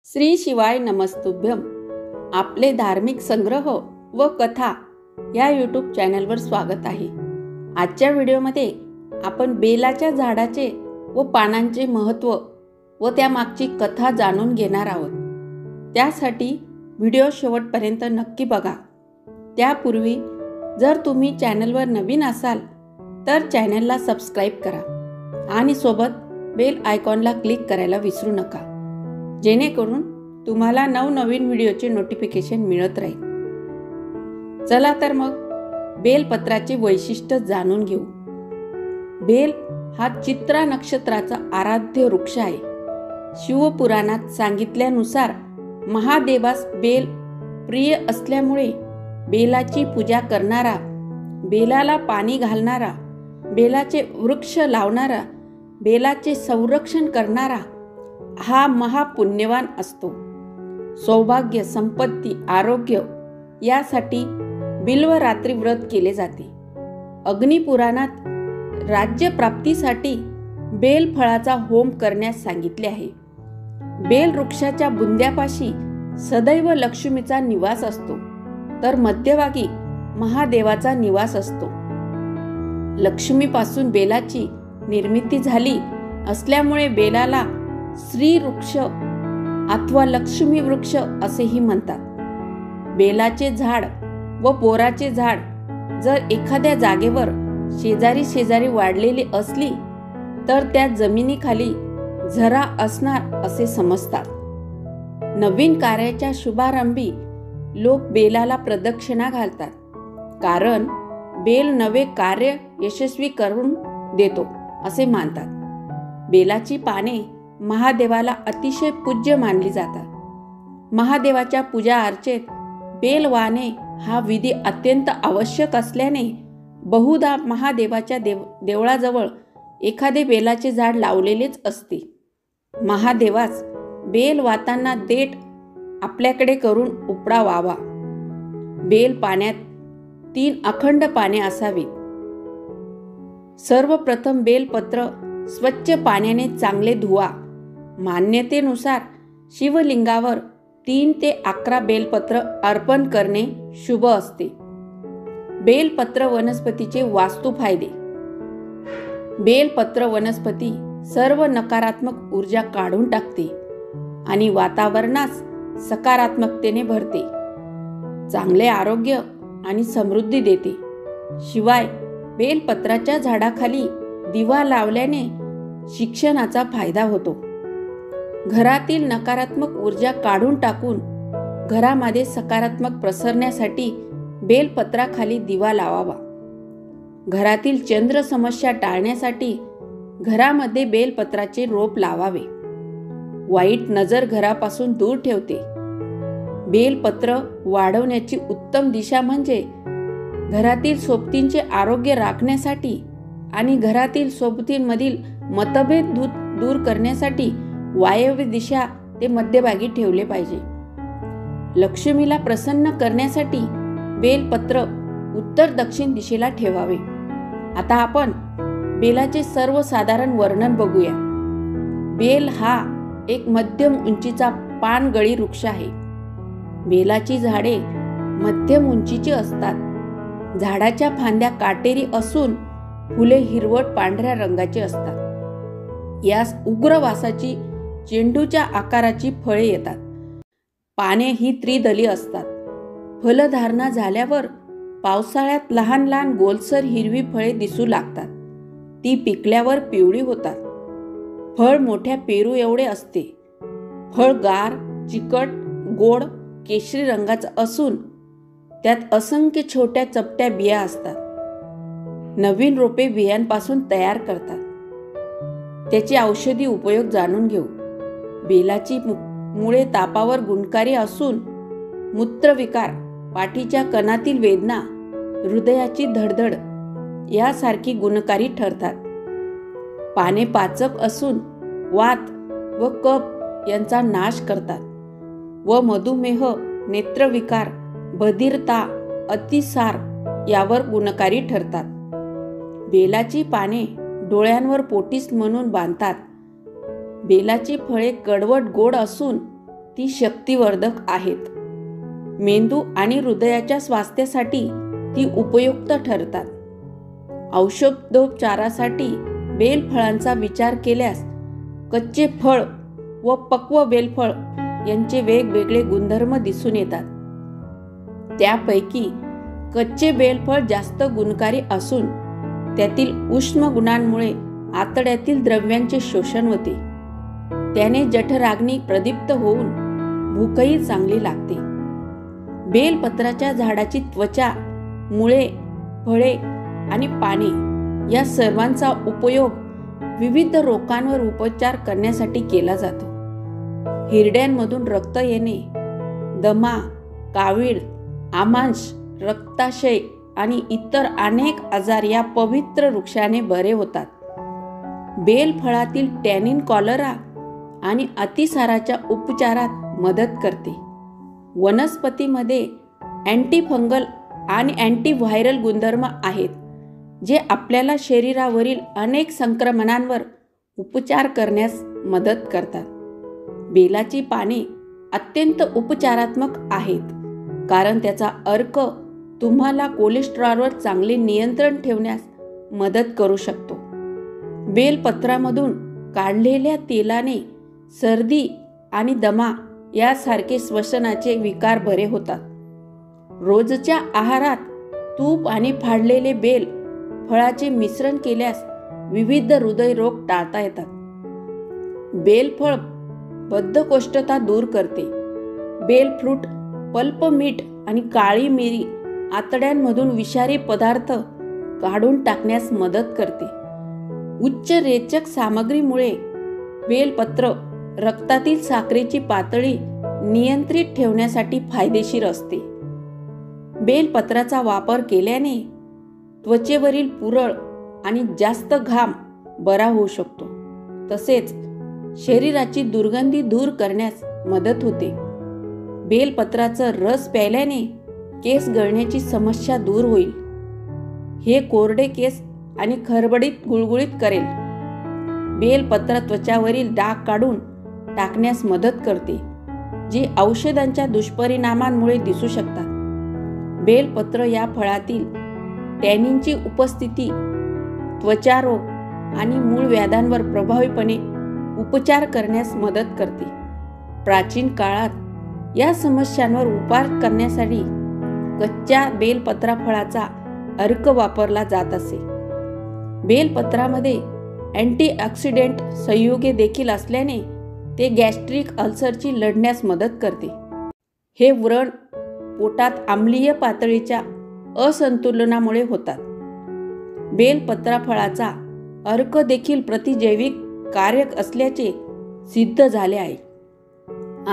श्री शिवाय नमस्तुभ्यम. आपले धार्मिक संग्रह व कथा या यूट्यूब चॅनलवर स्वागत आहे. आजच्या व्हिडिओमध्ये आपण बेलाच्या झाडाचे व पानांचे महत्त्व व त्यामागची कथा जाणून घेणार आहोत. त्यासाठी व्हिडिओ शेवटपर्यंत नक्की बघा. त्यापूर्वी जर तुम्ही चॅनलवर नवीन असाल तर चॅनलला सबस्क्राईब करा आणि सोबत बेल आयकॉनला क्लिक करायला विसरू नका, जेणेकरून तुम्हाला नवनवीन व्हिडिओचे नोटिफिकेशन मिळत राहील. चला तर मग बेलपत्राचे वैशिष्ट्य जाणून घेऊ. बेल हा चित्रा नक्षत्राचा आराध्य वृक्ष आहे. शिवपुराणात सांगितल्यानुसार महादेवास बेल प्रिय असल्यामुळे बेलाची पूजा करणारा, बेलाला पाणी घालणारा, बेलाचे वृक्ष लावणारा, बेलाचे संरक्षण करणारा हा महापुण्यवान असतो. सौभाग्य, संपत्ती, आरोग्य यासाठी बिल्वरात्री व्रत केले जाते. अग्निपुराणात राज्य प्राप्तीसाठी बेल फळाचा होम करण्यास सांगितले आहे. बेल वृक्षाच्या बुंद्यापाशी सदैव लक्ष्मीचा निवास असतो, तर मध्यभागी महादेवाचा निवास असतो. लक्ष्मीपासून बेलाची निर्मिती झाली असल्यामुळे बेलाला श्री वृक्ष अथवा लक्ष्मी वृक्ष असेही म्हणतात. बेलाचे झाड व बोराचे झाड जर एखाद्या जागेवर शेजारी शेजारी वाढलेली असली तर त्या जमिनीखाली झरा असणार असे समजतात. नवीन कार्याच्या शुभारंभी लोक बेलाला प्रदक्षिणा घालतात, कारण बेल नवे कार्य यशस्वी करून देतो असे मानतात. बेलाची पाने महादेवाला अतिशय पूज्य मानली जातात. महादेवाच्या पूजा अर्चेत बेल वाहणे हा विधी अत्यंत आवश्यक असल्याने बहुधा महादेवाच्या देवळाजवळ एखादे बेलाचे झाड लावलेलेच असते. महादेवास बेल वाहताना देठ आपल्याकडे करून उपडा व्हावा. बेल पाण्यात 3 अखंड पाने असावीत. सर्वप्रथम बेलपत्र स्वच्छ पाण्याने चांगले धुवा. मान्यतेनुसार शिवलिंगावर 3 ते 11 बेलपत्र अर्पण करणे शुभ असते. बेलपत्र वनस्पतीचे वास्तू फायदे. बेलपत्र वनस्पती सर्व नकारात्मक ऊर्जा काढून टाकते आणि वातावरणास सकारात्मकतेने भरते. चांगले आरोग्य आणि समृद्धी देते. शिवाय बेलपत्राच्या झाडाखाली दिवा लावल्याने शिक्षणाचा फायदा होतो. घरातील नकारात्मक ऊर्जा काढून टाकून घरामध्ये सकारात्मक प्रसरण्यासाठी बेलपत्राखाली दिवा लावावा. घरातील चंद्र समस्या टाळण्यासाठी घरामध्ये बेलपत्राचे रोप लावावे. वाईट नजर घरापासून दूर ठेवते. बेलपत्र वाढवण्याची उत्तम दिशा म्हणजे घरातील सोबतींचे आरोग्य राखण्यासाठी आणि घरातील सोबतींमधील मतभेद दूर करण्यासाठी वायव्य दिशा ते मध्यभागी ठेवले पाहिजे. लक्ष्मीला प्रसन्न करण्यासाठी बेलपत्र उत्तर दक्षिण दिशेला ठेवावे. आता आपण बेलाचे सर्वसाधारण वर्णन बघूया. बेल हा एक मध्यम उंचीचा पानगळी वृक्ष आहे. बेलाची झाडे मध्यम उंचीची असतात. झाडाच्या फांद्या काटेरी असून फुले हिरवट पांढऱ्या रंगाची असतात. यास उग्र वासाची चेंडूच्या आकाराची फळे येतात. पाने ही त्रिदली असतात. फलधारणा झाल्यावर पावसाळ्यात लहान लहान गोलसर हिरवी फळे दिसू लागतात. ती पिकल्यावर पिवळी होतात. फळ मोठ्या पेरू एवढे असते. फळ गार, चिकट, गोड, केशरी रंगाचं असून त्यात असंख्य छोट्या चपट्या बिया असतात. नवीन रोपे बियांपासून तयार करतात. त्याचे औषधी उपयोग जाणून घेऊ. बेलाची मुळे तापावर गुणकारी असून मूत्रविकार, पाठीच्या कणातील वेदना, हृदयाची धडधड यासारखी गुणकारी ठरतात. पाने पाचक असून वात व कफ यांचा नाश करतात व मधुमेह, नेत्रविकार, बधिरता, अतिसार यावर गुणकारी ठरतात. बेलाची पाने डोळ्यांवर पोटीस म्हणून बांधतात. बेलाची फळे कडवट गोड असून ती शक्तिवर्धक आहेत. मेंदू आणि हृदयाच्या स्वास्थ्यासाठी ती उपयुक्त ठरतात. औषधोपचारासाठी बेलफळांचा विचार केल्यास कच्चे फळ व पक्व बेलफळ यांचे वेगवेगळे गुणधर्म दिसून येतात. त्यापैकी कच्चे बेलफळ जास्त गुणकारी असून त्यातील उष्ण गुणांमुळे आतड्यातील द्रव्यांचे शोषण होते. त्याने जठराग्नी प्रदीप्त होऊन भूकही चांगली लागते. बेलपत्राच्या झाडाची त्वचा, मुळे, फळे आणि पाने या सर्वांचा उपयोग विविध रोगांवर उपचार करण्यासाठी केला जातो. हिरड्यांमधून रक्त येणे, दमा, कावीळ, आमांश, रक्ताशय आणि इतर अनेक आजार या पवित्र वृक्षाने बरे होतात. बेलफळातील टॅनिन कॉलरा आणि अतिसाराच्या उपचारात मदत करते. वनस्पतीमध्ये अँटीफंगल आणि अँटीव्हायरल गुणधर्म आहेत जे आपल्याला शरीरावरील अनेक संक्रमणांवर उपचार करण्यास मदत करतात. बेलाची पाने अत्यंत उपचारात्मक आहेत कारण त्याचा अर्क तुम्हाला कोलेस्ट्रॉलवर चांगले नियंत्रण ठेवण्यास मदत करू शकतो. बेलपत्रामधून काढलेल्या तेलाने सर्दी आणि दमा यासारखे श्वसनाचे विकार बरे होतात. रोजच्या आहारात तूप आणि फाडलेले बेल फळाचे मिश्रण केल्यास विविध हृदयरोग टाळता येतात. बेलफळ बद्धकोष्ठता दूर करते. बेलफ्रूट पल्प मीठ आणि काळी मिरी आतड्यांमधून विषारी पदार्थ काढून टाकण्यास मदत करते. उच्च रेचक सामग्रीमुळे बेलपत्र रक्तातील साखरेची पातळी नियंत्रित ठेवण्यासाठी फायदेशीर असते. बेलपत्राचा वापर केल्याने त्वचेवरील पुरळ आणि जास्त घाम बरा होऊ शकतो. तसेच शरीराची दुर्गंधी दूर करण्यास मदत होते. बेलपत्राचा रस प्यायल्याने केस गळण्याची समस्या दूर होईल. हे कोरडे केस आणि खरबडीत गुळगुळीत करेल. बेलपत्र त्वचावरील डाग काढून टाकण्यास मदत करते जे औषधांच्या दुष्परिणामांमुळे दिसू शकतात. बेलपत्र या फळातील टॅनिनची उपस्थिती त्वचारोग आणि मूळ व्याधांवर प्रभावीपणे उपचार करण्यास मदत करते. प्राचीन काळात या समस्यांवर उपाय करण्यासाठी कच्च्या बेलपत्रा फळाचा अर्क वापरला जात असे. बेलपत्रामध्ये अँटीऑक्सिडंट संयुगे देखील असल्याने ते गॅस्ट्रिक अल्सरची लढण्यास मदत करते. हे व्रण पोटात आम्लीय पातळीच्या असंतुलनामुळे होतात. बेलपत्रा फळाचा अर्क देखील प्रतिजैविक कारक असल्याचे सिद्ध झाले आहे.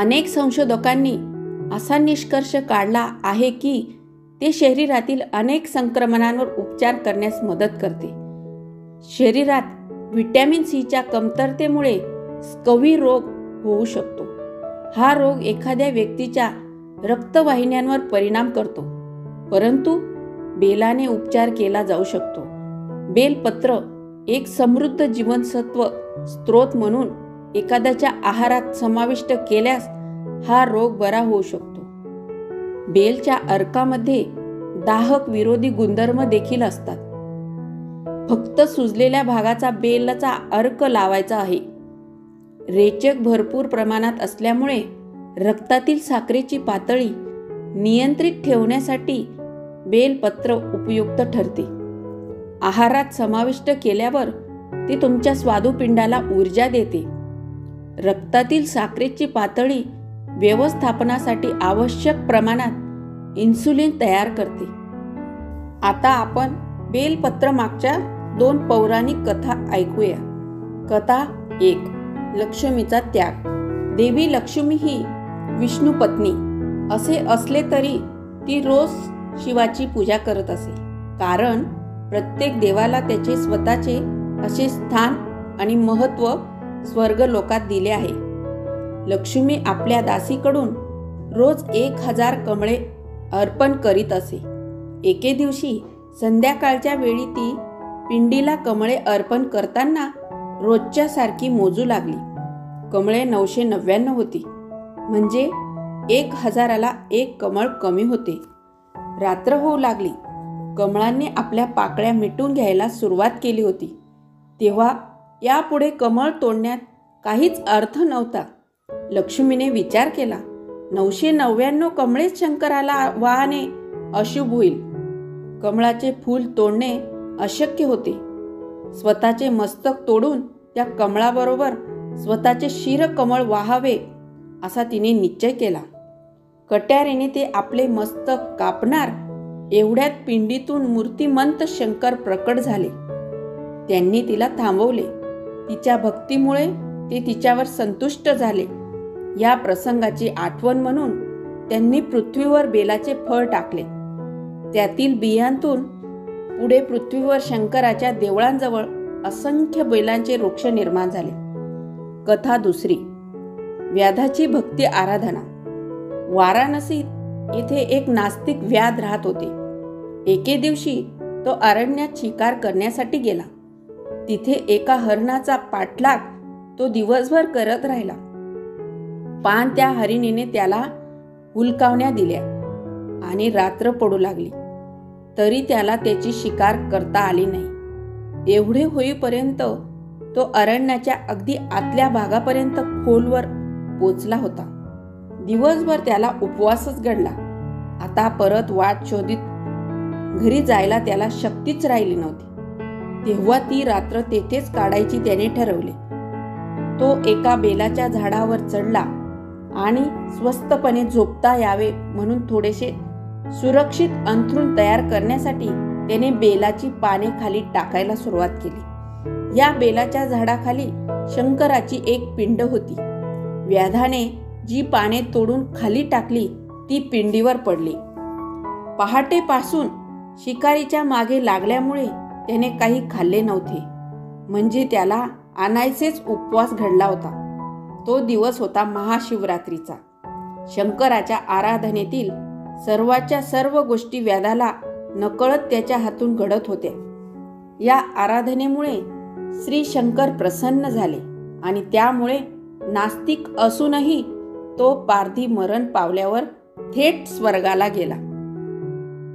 अनेक संशोधकांनी असा निष्कर्ष काढला आहे की ते शरीरातील अनेक संक्रमणांवर उपचार करण्यास मदत करते. शरीरात व्हिटॅमिन सीच्या कमतरतेमुळे स्कवी रोग होऊ शकतो. हा रोग एखाद्या व्यक्तीच्या रक्तवाहिन्यांवर परिणाम करतो, परंतु बेलाने उपचार केला जाऊ शकतो. बेलपत्र एक समृद्ध जीवनसत्व स्रोत म्हणून एखाद्याच्या आहारात समाविष्ट केल्यास हा रोग बरा होऊ शकतो. बेलच्या अर्कामध्ये दाहक विरोधी गुणधर्म देखील असतात. फक्त सुजलेल्या भागाचा बेलचा अर्क लावायचा आहे. रेचक भरपूर प्रमाणात असल्यामुळे रक्तातील साखरेची पातळी नियंत्रित ठेवण्यासाठी बेलपत्र उपयुक्त ठरते. आहारात समाविष्ट केल्यावर ते तुमच्या स्वादुपिंडाला ऊर्जा देते. रक्तातील साखरेची पातळी व्यवस्थापनासाठी आवश्यक प्रमाणात इन्सुलिन तयार करते. आता आपण बेलपत्र मागच्या 2 पौराणिक कथा ऐकूया. कथा 1. लक्ष्मीचा त्याग. देवी लक्ष्मी ही विष्णू पत्नी असे असले तरी ती रोज शिवाची पूजा करत असे, कारण प्रत्येक देवाला त्याचे स्वतःचे असे स्थान आणि महत्त्व स्वर्गलोकात दिले आहे. लक्ष्मी आपल्या दासीकडून रोज 1000 कमळे अर्पण करीत असे. एके दिवशी संध्याकाळच्या वेळी ती पिंडीला कमळे अर्पण करताना रोजच्या सारखी मोजू लागली. कमळे 999 होती. म्हणजे 1000ला 1 कमळ कमी होते. रात्र होऊ लागली. कमळांनी आपल्या पाकळ्या मिटून घ्यायला सुरुवात केली होती. तेव्हा यापुढे कमळ तोडण्यात काहीच अर्थ नव्हता. लक्ष्मीने विचार केला, 999 कमळेच शंकराला वाहने अशुभ होईल. कमळाचे फूल तोडणे अशक्य होते. स्वतःचे मस्तक तोडून त्या कमळाबरोबर स्वतःचे शिरकमळ वाहावे असा तिने निश्चय केला. कट्यारीने ते आपले मस्तक कापणार एवढ्यात पिंडीतून मूर्तिमंत शंकर प्रकट झाले. त्यांनी तिला थांबवले. तिच्या भक्तीमुळे ते तिच्यावर संतुष्ट झाले. या प्रसंगाची आठवण म्हणून त्यांनी पृथ्वीवर बेलाचे फळ टाकले. त्यातील बियांतून पुढे पृथ्वीवर शंकराच्या देवळांजवळ असंख्य बेलांचे वृक्ष निर्माण झाले. कथा दुसरी. व्याधाची भक्ती आराधना. वाराणसीत येथे एक नास्तिक व्याध राहत होते. एके दिवशी तो अरण्यात शिकार करण्यासाठी गेला. तिथे एका हरणाचा पाठलाग तो दिवसभर करत राहिला. पान त्या हरिणीने त्याला हुलकावण्या दिल्या आणि रात्र पडू लागली, तरी त्याला त्याची शिकार करता आली नाही. एवढे होईपर्यंत तो अरण्याच्या अगदी आतल्या भागापर्यंत खोलवर पोचला होता. दिवसभर त्याला उपवासच घडला. आता परत वाट शोधित घरी जायला त्याला शक्तीच राहिली नव्हती. तेव्हा ती रात्र तेथेच काढायची त्याने ठरवले. तो एका बेलाच्या झाडावर चढला आणि स्वस्तपणे झोपता यावे म्हणून थोडेसे सुरक्षित अंथरूण तयार करण्यासाठी त्याने बेलाची पाने खाली टाकायला सुरुवात केली. या बेलाच्या झाडाखाली शंकराची एक पिंड होती. व्याधाने जी पाने तोडून खाली टाकली ती पिंडीवर पडली. पहाटेपासून शिकारीच्या मागे लागल्यामुळे त्याने काही खाल्ले नव्हते. म्हणजे त्याला आणायचेच उपवास घडला होता. तो दिवस होता महाशिवरात्रीचा. शंकराच्या आराधनेतील सर्वाच्या सर्व गोष्टी व्याधाला नकळत त्याच्या हातून घडत होत्या. या आराधनेमुळे श्री शंकर प्रसन्न झाले आणि त्यामुळे नास्तिक असूनही तो पारधी मरण पावल्यावर थेट स्वर्गाला गेला.